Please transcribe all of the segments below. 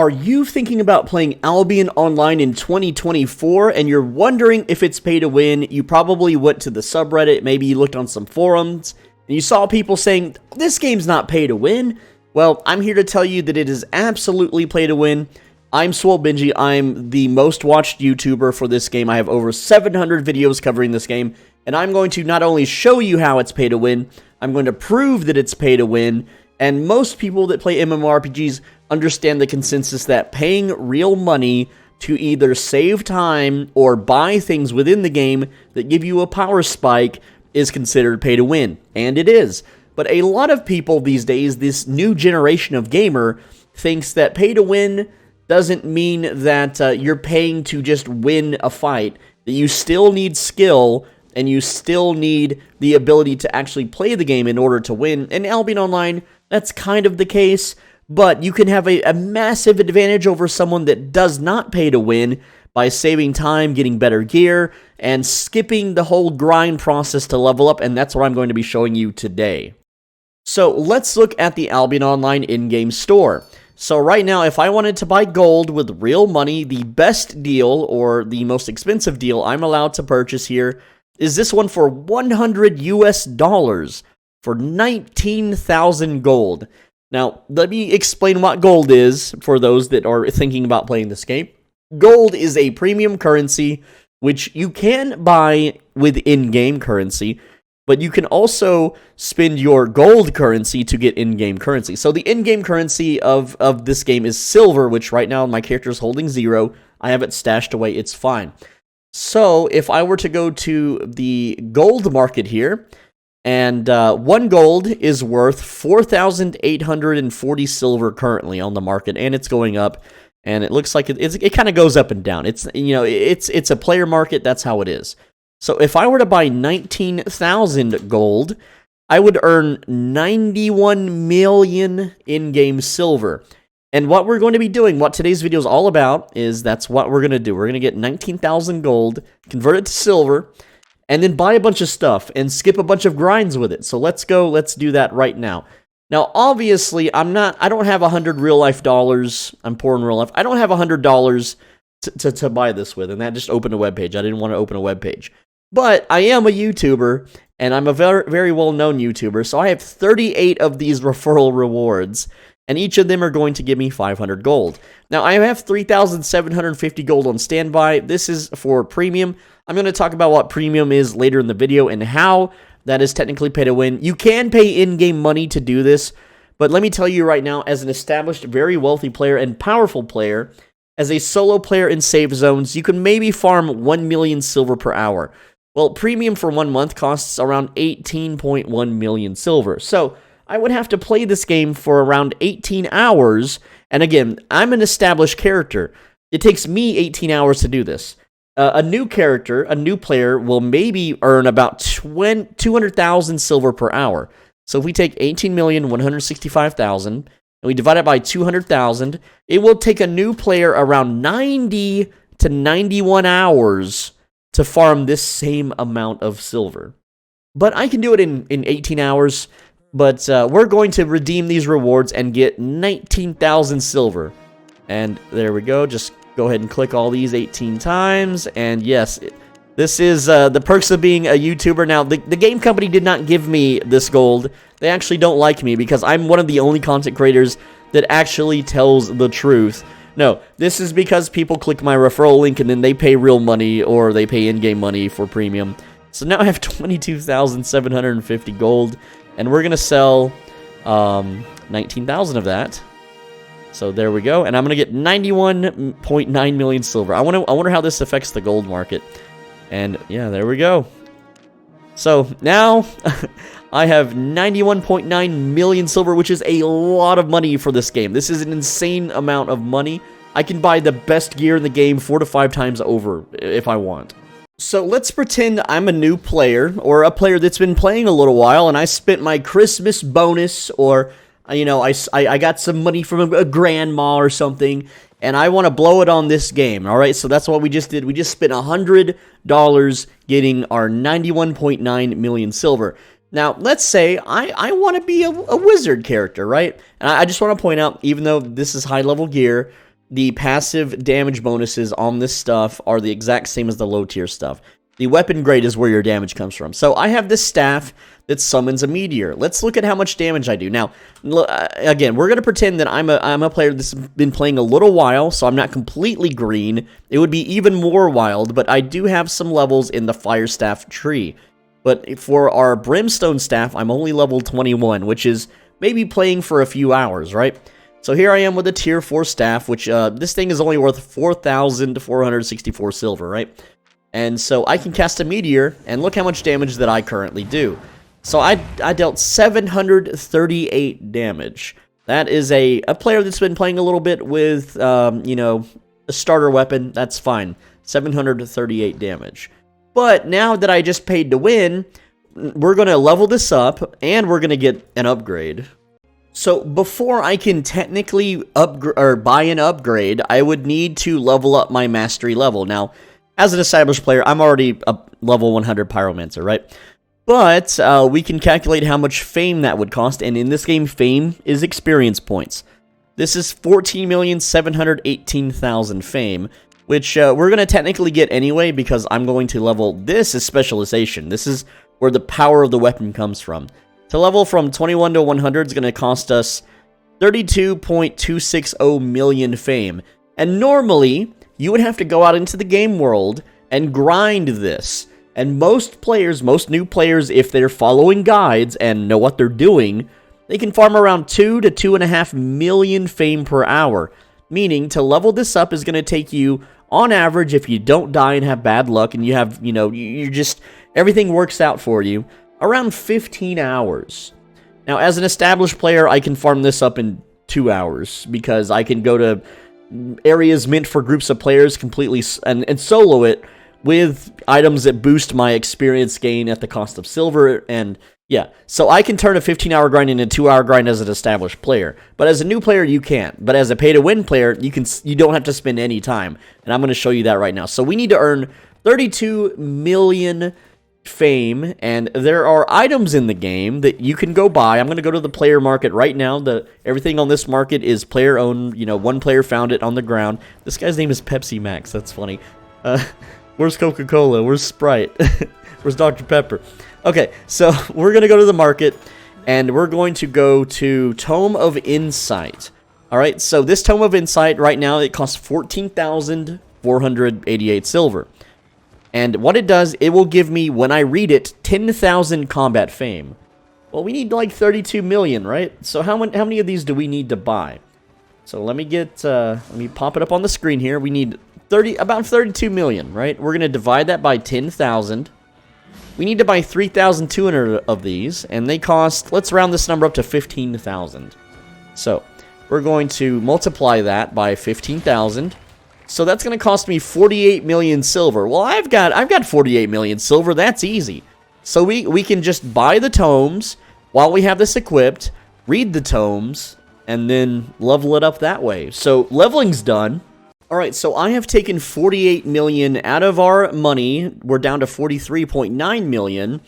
Are you thinking about playing Albion Online in 2024 and you're wondering if it's pay to win? You probably went to the subreddit, maybe you looked on some forums, and you saw people saying, this game's not pay to win. Well, I'm here to tell you that it is absolutely pay to win. I'm Benji. I'm the most watched YouTuber for this game. I have over 700 videos covering this game, and I'm going to not only show you how it's pay to win, I'm going to prove that it's pay to win. And most people that play MMORPGs understand the consensus that paying real money to either save time or buy things within the game that give you a power spike is considered pay to win. And it is. But a lot of people these days, this new generation of gamer, thinks that pay to win doesn't mean that you're paying to just win a fight. That you still need skill and you still need the ability to actually play the game in order to win. In Albion Online, that's kind of the case, but you can have a massive advantage over someone that does not pay to win by saving time, getting better gear, and skipping the whole grind process to level up, and that's what I'm going to be showing you today. So let's look at the Albion Online in-game store. So right now, if I wanted to buy gold with real money, the best deal, or the most expensive deal I'm allowed to purchase here, is this one for $100 US for 19,000 gold. Now, let me explain what gold is for those that are thinking about playing this game. Gold is a premium currency, which you can buy with in-game currency, but you can also spend your gold currency to get in-game currency. So the in-game currency of this game is silver, which right now my character is holding 0. I have it stashed away, it's fine. So if I were to go to the gold market here, and 1 gold is worth 4,840 silver currently on the market, and it's going up, and it looks like it kind of goes up and down. It's a player market, that's how it is. So if I were to buy 19,000 gold, I would earn 91 million in-game silver. And what we're going to be doing, what today's video is all about, is that's what we're going to do. We're going to get 19,000 gold, convert it to silver, and then buy a bunch of stuff and skip a bunch of grinds with it. So let's do that right now. Now, obviously, I don't have 100 real life dollars. I'm poor in real life. I don't have $100 to buy this with, and that just opened a web page. I didn't want to open a web page. But I am a YouTuber, and I'm a very, very well-known YouTuber, so I have 38 of these referral rewards, and each of them are going to give me 500 gold. Now, I have 3,750 gold on standby. This is for premium. I'm going to talk about what premium is later in the video and how that is technically pay to win. You can pay in-game money to do this, but let me tell you right now, as an established, very wealthy player and powerful player, as a solo player in save zones, you can maybe farm 1 million silver per hour. Well, premium for 1 month costs around 18.1 million silver. So I would have to play this game for around 18 hours. And again, I'm an established character. It takes me 18 hours to do this. A new character, a new player, will maybe earn about 200,000 silver per hour. So if we take 18,165,000 and we divide it by 200,000, it will take a new player around 90 to 91 hours to farm this same amount of silver. But I can do it in 18 hours, but we're going to redeem these rewards and get 19,000 silver. And there we go, just go ahead and click all these 18 times, and yes, this is the perks of being a YouTuber. Now, the game company did not give me this gold. They actually don't like me because I'm one of the only content creators that actually tells the truth. No, this is because people click my referral link and then they pay real money or they pay in-game money for premium. So now I have 22,750 gold, and we're going to sell 19,000 of that. So there we go, and I'm going to get 91.9 million silver. I wonder how this affects the gold market. And yeah, there we go. So now I have 91.9 million silver, which is a lot of money for this game. This is an insane amount of money. I can buy the best gear in the game 4 to 5 times over if I want. So let's pretend I'm a new player, or a player that's been playing a little while, and I spent my Christmas bonus, or you know, I got some money from a grandma or something, and I want to blow it on this game, alright? So that's what we just did. We just spent $100 getting our 91.9 million silver. Now, let's say I want to be a wizard character, right? And I just want to point out, even though this is high-level gear, the passive damage bonuses on this stuff are the exact same as the low tier stuff. The weapon grade is where your damage comes from. So I have this staff that summons a meteor. Let's look at how much damage I do. Now, again, we're going to pretend that I'm a player that's been playing a little while, so I'm not completely green. It would be even more wild, but I do have some levels in the fire staff tree. But for our brimstone staff, I'm only level 21, which is maybe playing for a few hours, right? So here I am with a tier 4 staff, which this thing is only worth 4,464 silver, right? And so I can cast a meteor, and look how much damage that I currently do. So I dealt 738 damage. That is a player that's been playing a little bit with, you know, a starter weapon. That's fine. 738 damage. But now that I just paid to win, we're going to level this up, and we're going to get an upgrade. So before I can technically buy an upgrade, I would need to level up my mastery level. Now, as an established player, I'm already a level 100 pyromancer, right? But we can calculate how much fame that would cost, and in this game, fame is experience points. This is 14,718,000 fame, which we're going to technically get anyway because I'm going to level... This is specialization. This is where the power of the weapon comes from. To level from 21 to 100 is going to cost us 32.260 million fame. And normally, you would have to go out into the game world and grind this. And most players, most new players, if they're following guides and know what they're doing, they can farm around 2 to 2.5 million fame per hour. Meaning, to level this up is going to take you, on average, if you don't die and have bad luck, and you have, you know, you just, everything works out for you, around 15 hours. Now, as an established player, I can farm this up in 2 hours, because I can go to areas meant for groups of players completely, and solo it with items that boost my experience gain at the cost of silver, and yeah, so I can turn a 15-hour grind into a 2-hour grind as an established player. But as a new player, you can't. But as a pay-to-win player, you don't have to spend any time. And I'm going to show you that right now. So we need to earn 32 million fame. And there are items in the game that you can go buy. I'm going to go to the player market right now. Everything on this market is player-owned. You know, one player found it on the ground. This guy's name is Pepsi Max. That's funny. Where's Coca-Cola? Where's Sprite? Where's Dr. Pepper? Okay, so we're going to go to the market, and we're going to go to Tome of Insight. Alright, so this Tome of Insight, right now, it costs 14,488 silver. And what it does, it will give me, when I read it, 10,000 combat fame. Well, we need like 32 million, right? So how many of these do we need to buy? So let me pop it up on the screen here. We need about 32 million, right? We're going to divide that by 10,000. We need to buy 3,200 of these, and they cost, let's round this number up to 15,000. So, we're going to multiply that by 15,000. So that's going to cost me 48 million silver. Well, I've got 48 million silver. That's easy. So we can just buy the tomes while we have this equipped, read the tomes, and then level it up that way. So leveling's done. Alright, so I have taken 48 million out of our money. We're down to 43.9 million.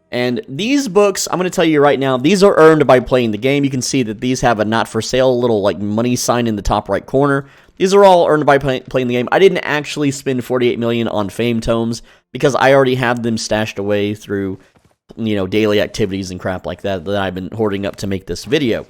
And these books, I'm going to tell you right now, these are earned by playing the game. You can see that these have a not for sale little like money sign in the top right corner. These are all earned by playing the game. I didn't actually spend 48 million on fame tomes because I already have them stashed away through, you know, daily activities and crap like that I've been hoarding up to make this video.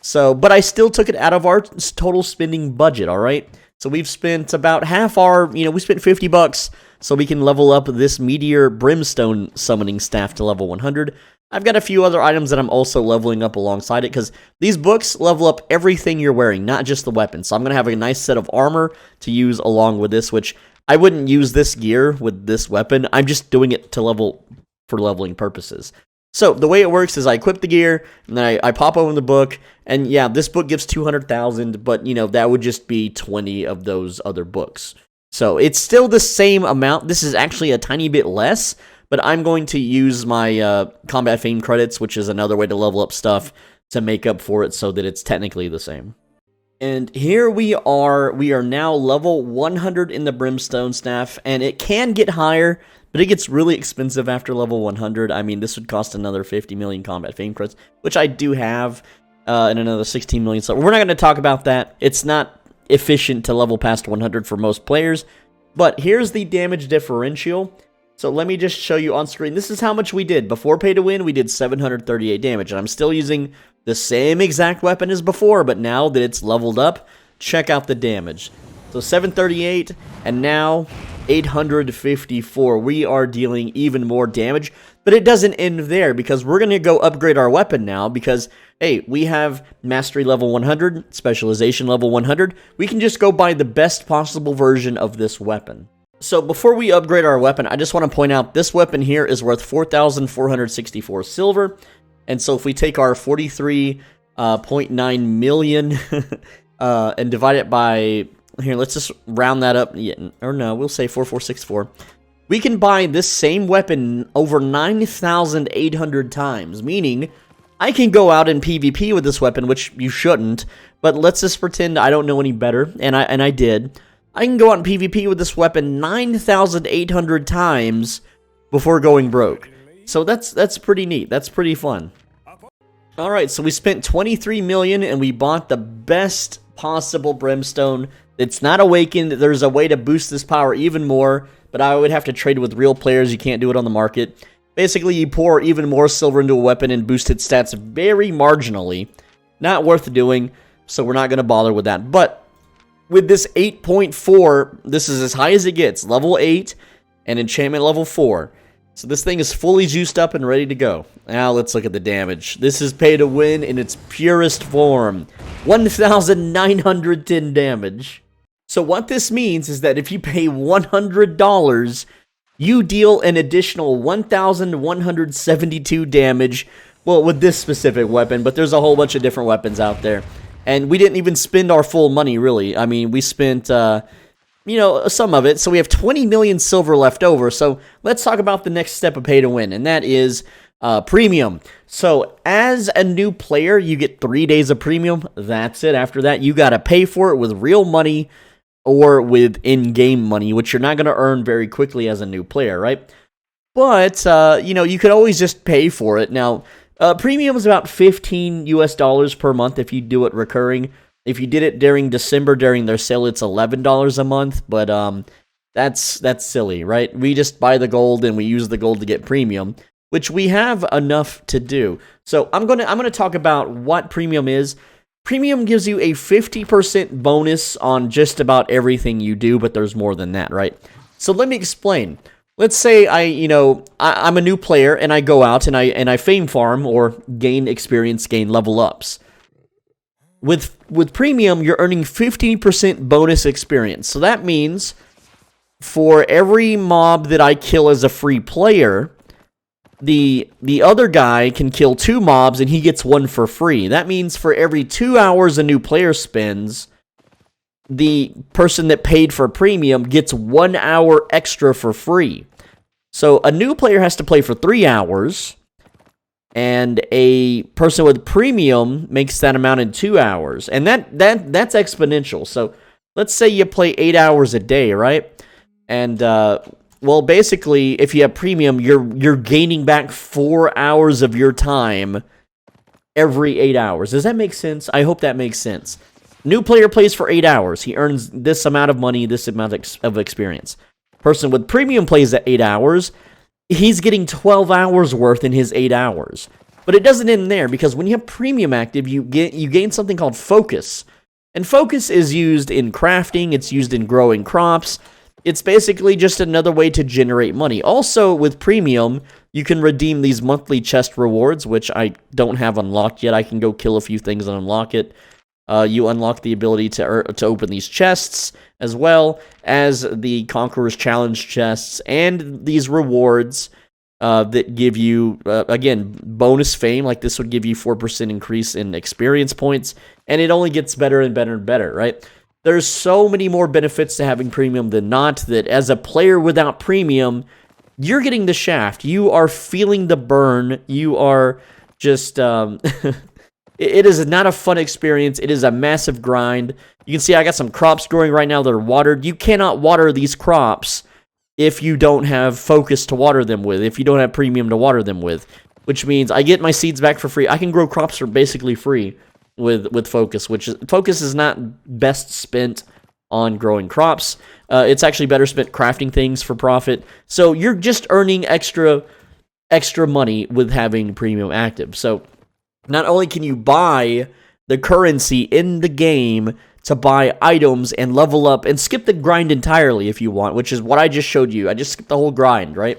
So, but I still took it out of our total spending budget, alright? So we've spent about half our, you know, we spent 50 bucks so we can level up this Meteor Brimstone Summoning Staff to level 100. I've got a few other items that I'm also leveling up alongside it because these books level up everything you're wearing, not just the weapon. So I'm going to have a nice set of armor to use along with this, which I wouldn't use this gear with this weapon. I'm just doing it to level for leveling purposes. So, the way it works is I equip the gear, and then I pop open the book, and yeah, this book gives 200,000, but, you know, that would just be 20 of those other books. So, it's still the same amount. This is actually a tiny bit less, but I'm going to use my Combat Fame credits, which is another way to level up stuff, to make up for it so that it's technically the same. And here we are now level 100 in the Brimstone Staff, and it can get higher, but it gets really expensive after level 100. I mean, this would cost another 50 million Combat Fame credits, which I do have, and another 16 million. So we're not going to talk about that. It's not efficient to level past 100 for most players. But here's the damage differential. So let me just show you on screen. This is how much we did. Before pay to win, we did 738 damage. And I'm still using the same exact weapon as before, but now that it's leveled up, check out the damage. So 738, and now 854. We are dealing even more damage, but it doesn't end there, because we're going to go upgrade our weapon now, because, hey, we have mastery level 100, specialization level 100. We can just go buy the best possible version of this weapon. So before we upgrade our weapon, I just want to point out this weapon here is worth 4,464 silver. And so if we take our 43.9 million and divide it by, here, let's just round that up. Yeah, or no, we'll say 4464. We can buy this same weapon over 9,800 times, meaning I can go out in PvP with this weapon, which you shouldn't, but let's just pretend I don't know any better, and I did. I can go out in PvP with this weapon 9,800 times before going broke. So that's pretty neat. That's pretty fun. Alright, so we spent 23 million and we bought the best possible brimstone. It's not awakened. There's a way to boost this power even more, but I would have to trade with real players. You can't do it on the market. Basically, you pour even more silver into a weapon and boost its stats very marginally. Not worth doing, so we're not going to bother with that. But with this 8.4, this is as high as it gets. Level 8 and enchantment level 4. So this thing is fully juiced up and ready to go. Now let's look at the damage. This is pay to win in its purest form. 1,910 damage. So what this means is that if you pay $100, you deal an additional 1,172 damage. Well, with this specific weapon, but there's a whole bunch of different weapons out there. And we didn't even spend our full money, really. I mean, we spent, you know, some of it. So we have 20 million silver left over. So let's talk about the next step of pay to win, and that is premium. So as a new player, you get 3 days of premium. That's it. After that, you got to pay for it with real money or with in-game money, which you're not going to earn very quickly as a new player, right? But, you know, you could always just pay for it. Now, premium is about $15 US per month if you do it recurring. If you did it during December during their sale, it's $11 a month, but that's silly, right? We just buy the gold and we use the gold to get premium, which we have enough to do. So I'm gonna talk about what premium is. Premium gives you a 50% bonus on just about everything you do, but there's more than that, right? So let me explain. Let's say I'm a new player and I go out and I fame farm or gain experience, gain level ups. With premium, you're earning 15% bonus experience. So that means for every mob that I kill as a free player, the other guy can kill 2 mobs and he gets 1 for free. That means for every 2 hours a new player spends, the person that paid for premium gets 1 hour extra for free. So a new player has to play for 3 hours, and a person with premium makes that amount in 2 hours. And that's exponential. So let's say you play 8 hours a day, right? And well, basically, if you have premium, you're gaining back 4 hours of your time every 8 hours. Does that make sense? I hope that makes sense. New player plays for 8 hours. He earns this amount of money, this amount of experience. Person with premium plays at 8 hours. He's getting 12 hours worth in his 8 hours. But it doesn't end there, because when you have premium active, you gain something called focus. And focus is used in crafting, it's used in growing crops. It's basically just another way to generate money. Also, with premium, you can redeem these monthly chest rewards, which I don't have unlocked yet. I can go kill a few things and unlock it. You unlock the ability to open these chests, as well as the Conqueror's Challenge chests, and these rewards that give you, again, bonus fame. Like this would give you 4% increase in experience points, and it only gets better and better and better, right? There's so many more benefits to having premium than not, that as a player without premium, you're getting the shaft. You are feeling the burn. You are just... It is not a fun experience. It is a massive grind. You can see I got some crops growing right now that are watered. You cannot water these crops if you don't have focus to water them with, if you don't have premium to water them with, which means I get my seeds back for free. I can grow crops for basically free with focus, focus is not best spent on growing crops. It's actually better spent crafting things for profit. So you're just earning extra money with having premium active. So not only can you buy the currency in the game to buy items and level up and skip the grind entirely if you want, which is what I just showed you. I just skipped the whole grind, right?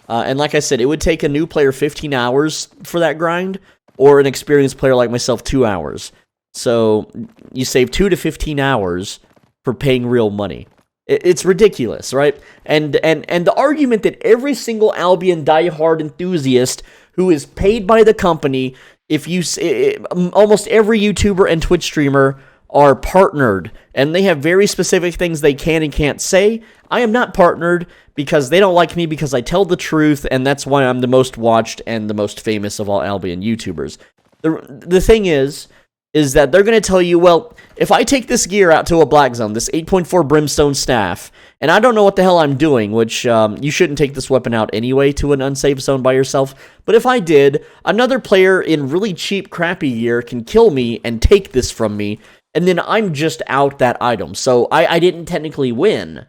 And like I said, it would take a new player 15 hours for that grind, or an experienced player like myself 2 hours. So you save 2 to 15 hours for paying real money. It's ridiculous, right? And the argument that every single Albion diehard enthusiast who is paid by the company, almost every YouTuber and Twitch streamer are partnered, and they have very specific things they can and can't say. I am not partnered because they don't like me because I tell the truth, and that's why I'm the most watched and the most famous of all Albion YouTubers. The thing is that they're going to tell you, well, if I take this gear out to a black zone, this 8.4 brimstone staff, and I don't know what the hell I'm doing, which you shouldn't take this weapon out anyway to an unsafe zone by yourself, but if I did, another player in really cheap, crappy gear can kill me and take this from me, and then I'm just out that item. So I didn't technically win,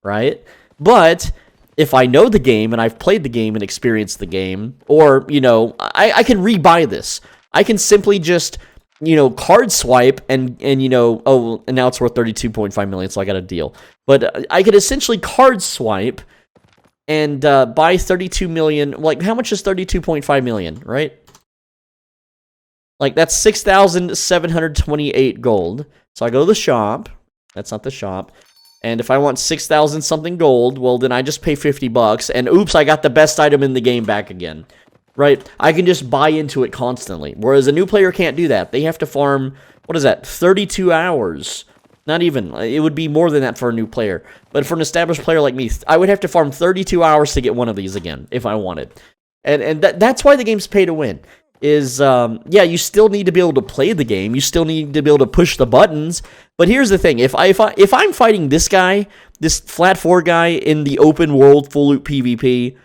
right? But if I know the game, and I've played the game and experienced the game, or, I can rebuy this. I can simply just card swipe and and now it's worth 32.5 million, so I got a deal. But I could essentially card swipe and buy 32 million. Like, how much is 32.5 million, right? Like, that's 6,728 gold. So I go to the shop. That's not the shop. And if I want 6,000 something gold, well, then I just pay 50 bucks. And oops, I got the best item in the game back again. Right? I can just buy into it constantly. Whereas a new player can't do that. They have to farm, 32 hours. Not even. It would be more than that for a new player. But for an established player like me, I would have to farm 32 hours to get one of these again, if I wanted. And that's why the game's pay to win. You still need to be able to play the game. You still need to be able to push the buttons. But here's the thing. If I'm fighting this guy, this flat 4 guy in the open world full loot PvP,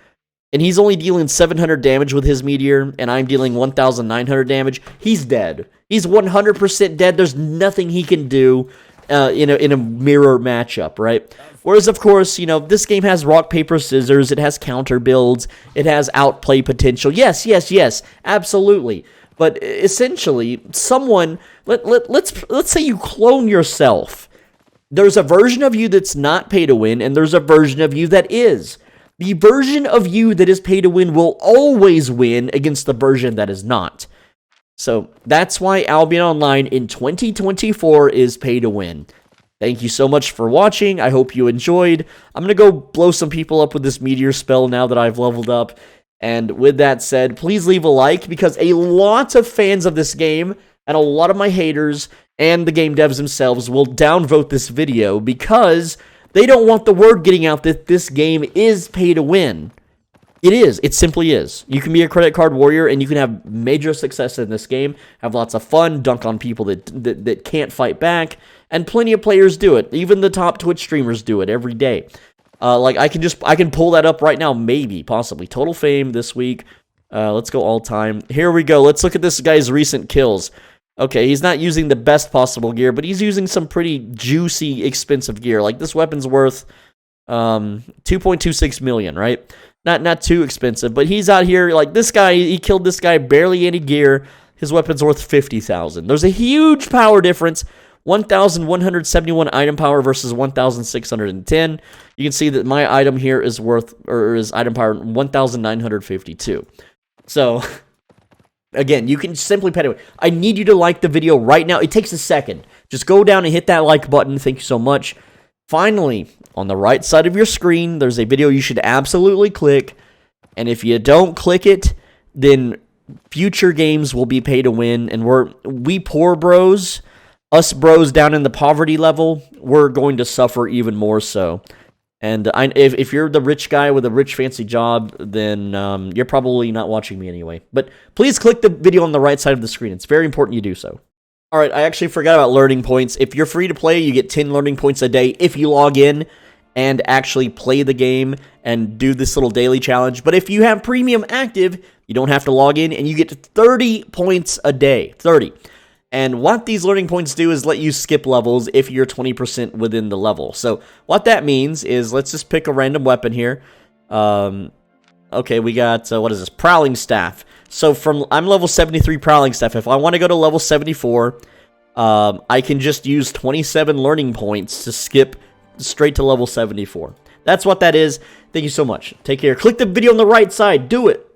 and he's only dealing 700 damage with his meteor, and I'm dealing 1,900 damage, he's dead. He's 100% dead. There's nothing he can do in a mirror matchup, right? Whereas, of course, this game has rock, paper, scissors. It has counter builds. It has outplay potential. Yes, absolutely. But essentially, let's say you clone yourself. There's a version of you that's not pay to win, and there's a version of you that is. The version of you that is pay to win will always win against the version that is not. So that's why Albion Online in 2024 is pay to win. Thank you so much for watching. I hope you enjoyed. I'm going to go blow some people up with this meteor spell now that I've leveled up. And with that said, please leave a like, because a lot of fans of this game and a lot of my haters and the game devs themselves will downvote this video because they don't want the word getting out that this game is pay to win. It is. It simply is. You can be a credit card warrior, and you can have major success in this game, have lots of fun, dunk on people that can't fight back, and plenty of players do it. Even the top Twitch streamers do it every day. I can pull that up right now, maybe, possibly. Total fame this week. Let's go all time. Here we go. Let's look at this guy's recent kills. Okay, he's not using the best possible gear, but he's using some pretty juicy, expensive gear. Like, this weapon's worth 2.26 million, right? Not too expensive, but he's out here, like, this guy, he killed this guy, barely any gear. His weapon's worth 50,000. There's a huge power difference. 1,171 item power versus 1,610. You can see that my item here is item power 1,952. So, again, you can simply pay it. I need you to like the video right now. It takes a second. Just go down and hit that like button. Thank you so much. Finally, on the right side of your screen, there's a video you should absolutely click. And if you don't click it, then future games will be pay to win. And we poor bros, us bros down in the poverty level, we're going to suffer even more so. And if you're the rich guy with a rich fancy job, then you're probably not watching me anyway. But please click the video on the right side of the screen. It's very important you do so. Alright, I actually forgot about learning points. If you're free to play, you get 10 learning points a day if you log in and actually play the game and do this little daily challenge. But if you have premium active, you don't have to log in, and you get 30 points a day. 30. And what these learning points do is let you skip levels if you're 20% within the level. So what that means is, let's just pick a random weapon here. Okay, we got, what is this? Prowling staff. So I'm level 73 prowling staff. If I want to go to level 74, I can just use 27 learning points to skip straight to level 74. That's what that is. Thank you so much. Take care. Click the video on the right side. Do it.